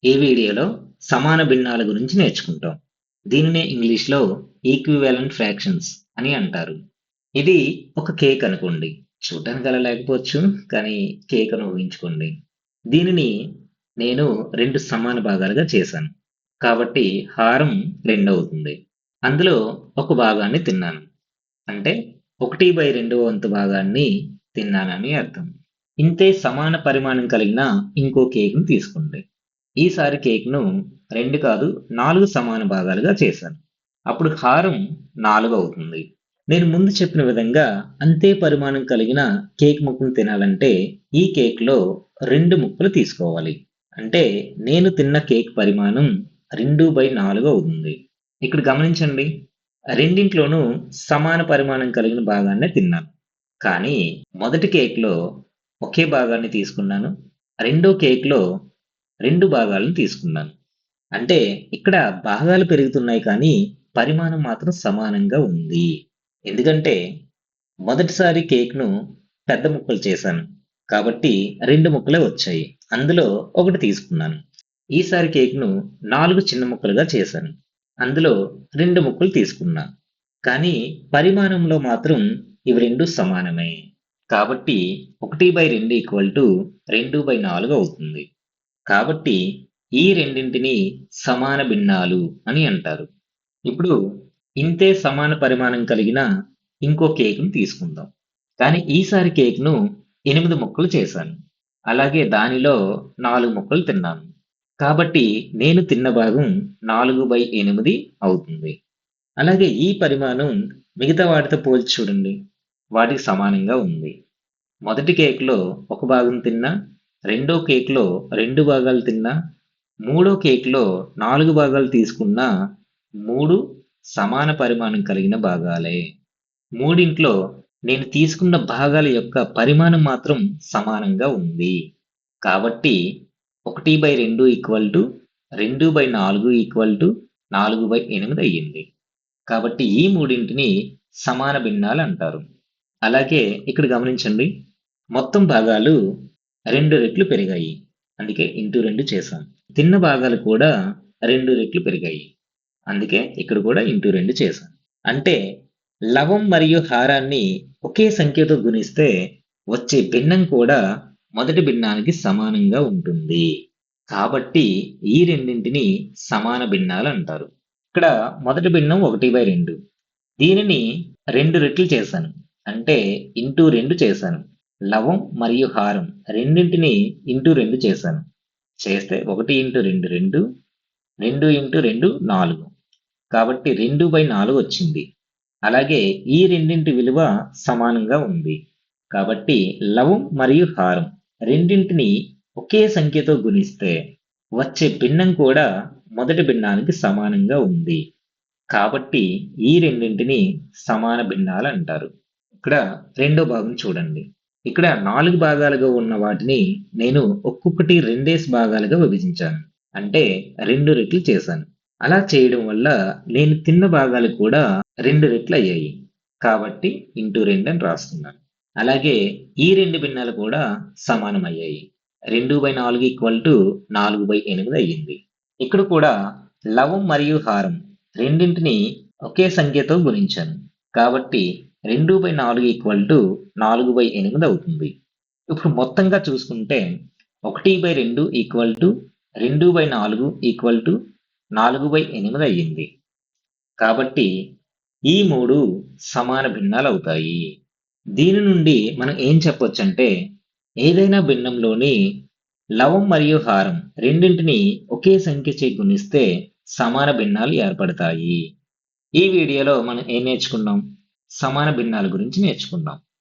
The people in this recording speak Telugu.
ఈ వీడియోలో సమాన భిన్నాల గురించి నేర్చుకుంటాం. దీనినే ఇంగ్లీష్లో ఈక్వివాలెంట్ ఫ్రాక్షన్స్ అని అంటారు. ఇది ఒక కేక్ అనుకోండి. చూడటానికి అలా లేకపోవచ్చు, కానీ కేక్ అని ఊహించుకోండి. దీనిని నేను 2 సమాన భాగాలుగా చేశాను. కాబట్టి హారం 2 అవుతుంది. అందులో ఒక భాగాన్ని తిన్నాను. అంటే 1/2 వంతు భాగాన్ని తిన్నానని అర్థం. ఇంతే సమాన పరిమాణం కలిగిన ఇంకో కేక్‌ని తీసుకోండి. ఈసారి కేక్‌ను 2 కాదు 4 సమాన భాగాలుగా చేశాను. అప్పుడు హారం 4 అవుతుంది. నేను ముందు చెప్పిన విధంగా అంతే పరిమాణం కలిగిన కేక్ ముక్కను తినాలంటే ఈ కేక్‌లో 2 ముక్కలు తీసుకోవాలి. అంటే నేను తిన్న కేక్ పరిమాణం 2/4 అవుతుంది. ఇక్కడ గమనించండి. రెండింట్లోనూ సమాన పరిమాణం కలిగిన భాగాన్నే తిన్నాను. కానీ మొదటి కేక్‌లో ఒకే భాగాన్ని తీసుకున్నాను. రెండో కేక్‌లో 2 భాగాలను తీసుకున్నాను. అంటే ఇక్కడ భాగాలు పెరుగుతున్నాయి కానీ పరిమాణం మాత్రం సమానంగా ఉంది. ఎందుకంటే మొదటిసారి కేక్‌ను పెద్ద ముక్కలు చేశాను. కాబట్టి 2 ముక్కలే వచ్చాయి. అందులో ఒకటి తీసుకున్నాను. ఈసారి కేక్‌ను 4 చిన్న ముక్కలుగా చేశాను. అందులో 2 ముక్కలు తీసుకున్నా. కానీ పరిమాణంలో మాత్రం ఇవి 2 సమానమే. కాబట్టి 1/2 2/4 అవుతుంది. కాబట్టి ఈ రెండింటిని సమాన భిన్నాలు అని అంటారు. ఇప్పుడు ఇంతే సమాన పరిమాణం కలిగిన ఇంకో కేక్‌ను తీసుకుందాం. కానీ ఈసారి కేక్‌ను 8 ముక్కలు చేశాను. అలాగే దానిలో 4 ముక్కలు తిన్నాను. కాబట్టి నేను తిన్న భాగం 4/8 అవుతుంది. అలాగే ఈ పరిమాణం మిగతా వాటితో పోల్చి చూడండి. వాటికి సమానంగా ఉంది. మొదటి కేక్‌లో ఒక భాగం తిన్నా, రెండో కేక్‌లో 2 భాగాలు తిన్నా, మూడో కేక్‌లో 4 భాగాలు తీసుకున్నా 3 సమాన పరిమాణం కలిగిన భాగాలే. మూడింట్లో నేను తీసుకున్న భాగాల యొక్క పరిమాణం మాత్రం సమానంగా ఉంది. కాబట్టి 1/2 2/4 4/8 అయ్యింది. కాబట్టి ఈ మూడింటిని సమాన భిన్నాలు అంటారు. అలాగే ఇక్కడ గమనించండి. మొత్తం భాగాలు 2 రెట్లు పెరిగాయి. అందుకే ఇంటూ 2 చేశాం. తిన్న భాగాలు కూడా 2 రెట్లు పెరిగాయి. అందుకే ఇక్కడ కూడా ఇంటూ 2 చేశాం. అంటే లవం మరియు హారాన్ని ఒకే సంఖ్యతో గుణిస్తే వచ్చే భిన్నం కూడా మొదటి భిన్నానికి సమానంగా ఉంటుంది. కాబట్టి ఈ రెండింటిని సమాన భిన్నాలు అంటారు. ఇక్కడ మొదటి భిన్నం 1/2. దీనిని 2 రెట్లు చేశాను. అంటే ఇంటూ 2 చేశాను. లవం మరియు హారం రెండింటిని ఇంటూ 2 చేశాను. చేస్తే 1 ఇంటూ 2 2, 2 ఇంటూ 2 4. కాబట్టి 2/4 వచ్చింది. అలాగే ఈ రెండింటి విలువ సమానంగా ఉంది. కాబట్టి లవం మరియు హారం రెండింటిని ఒకే సంఖ్యతో గుణిస్తే వచ్చే భిన్నం కూడా మొదటి భిన్నానికి సమానంగా ఉంది. కాబట్టి ఈ రెండింటిని సమాన భిన్నాలు అంటారు. ఇక్కడ రెండో భాగం చూడండి. ఇక్కడ 4 భాగాలుగా ఉన్న వాటిని నేను ఒక్కొక్కటి 2 భాగాలుగా విభజించాను. అంటే 2 రెట్లు చేశాను. అలా చేయడం వల్ల నేను తిన్న భాగాలు కూడా 2 రెట్లు అయ్యాయి. కాబట్టి ఇంటూ 2 అని రాస్తున్నాను. అలాగే ఈ 2 భిన్నాలు కూడా సమానమయ్యాయి. 2/4 4/8 అయ్యింది. ఇక్కడ కూడా లవం మరియు హారం రెండింటిని ఒకే సంఖ్యతో గుణించాను. కాబట్టి 2/4 4/8 అవుతుంది. ఇప్పుడు మొత్తంగా చూసుకుంటే 1/2 2/4 4/8 అయ్యింది. కాబట్టి ఈ 3 సమాన భిన్నాలు అవుతాయి. దీని నుండి మనం ఏం చెప్పొచ్చంటే ఏదైనా భిన్నంలోని లవం మరియు హారం రెండింటిని ఒకే సంఖ్యచే గుణిస్తే సమాన భిన్నాలు ఏర్పడతాయి. ఈ వీడియోలో మనం ఏం నేర్చుకున్నాం? సమాన భిన్నాల గురించి నేర్చుకున్నాం.